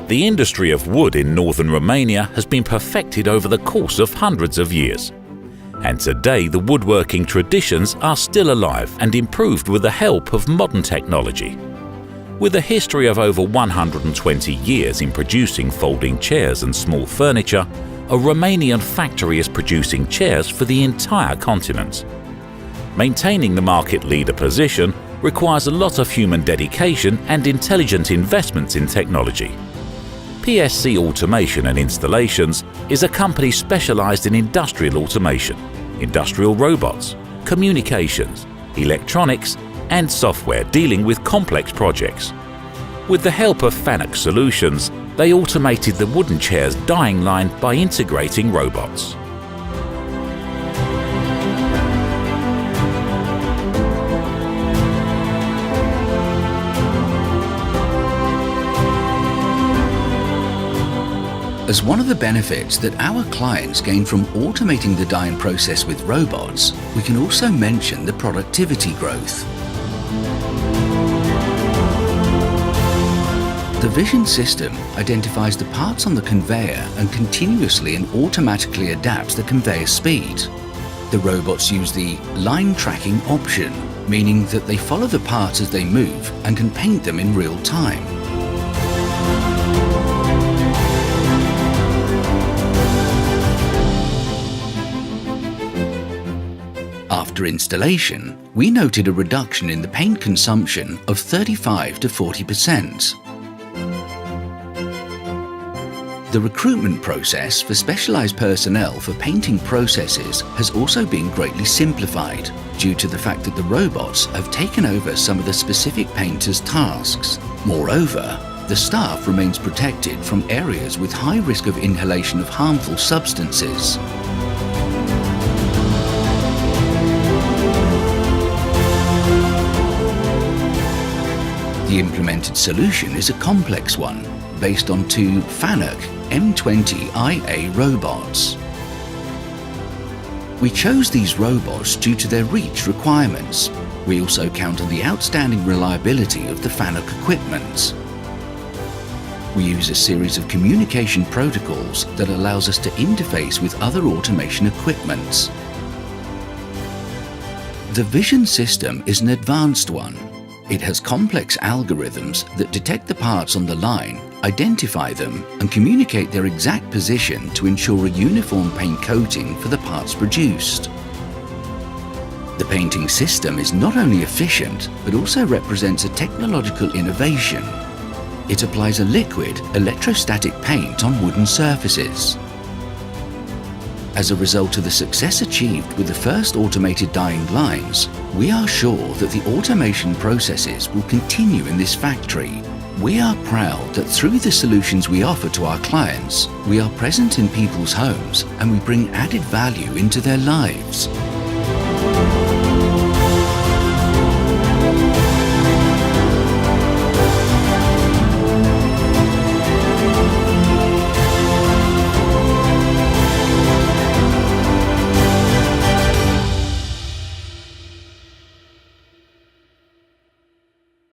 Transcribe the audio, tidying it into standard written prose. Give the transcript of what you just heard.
The industry of wood in northern Romania has been perfected over the course of hundreds of years. And today the woodworking traditions are still alive and improved with the help of modern technology. With a history of over 120 years in producing folding chairs and small furniture, a Romanian factory is producing chairs for the entire continent. Maintaining the market leader position requires a lot of human dedication and intelligent investments in technology. PSC Automation and Installations is a company specialized in industrial automation, industrial robots, communications, electronics, and software dealing with complex projects. With the help of FANUC solutions, they automated the wooden chair's dyeing line by integrating robots. As one of the benefits that our clients gain from automating the dyeing process with robots, we can also mention the productivity growth. The vision system identifies the parts on the conveyor and continuously and automatically adapts the conveyor speed. The robots use the line tracking option, meaning that they follow the parts as they move and can paint them in real time. After installation, we noted a reduction in the paint consumption of 35 to 40%. The recruitment process for specialized personnel for painting processes has also been greatly simplified due to the fact that the robots have taken over some of the specific painters' tasks. Moreover, the staff remains protected from areas with high risk of inhalation of harmful substances. The implemented solution is a complex one, based on two FANUC M20IA robots. We chose these robots due to their reach requirements. We also count on the outstanding reliability of the FANUC equipment. We use a series of communication protocols that allows us to interface with other automation equipment. The vision system is an advanced one. It has complex algorithms that detect the parts on the line, identify them, and communicate their exact position to ensure a uniform paint coating for the parts produced. The painting system is not only efficient, but also represents a technological innovation. It applies a liquid, electrostatic paint on wooden surfaces. As a result of the success achieved with the first automated dyeing lines, we are sure that the automation processes will continue in this factory. We are proud that through the solutions we offer to our clients, we are present in people's homes and we bring added value into their lives.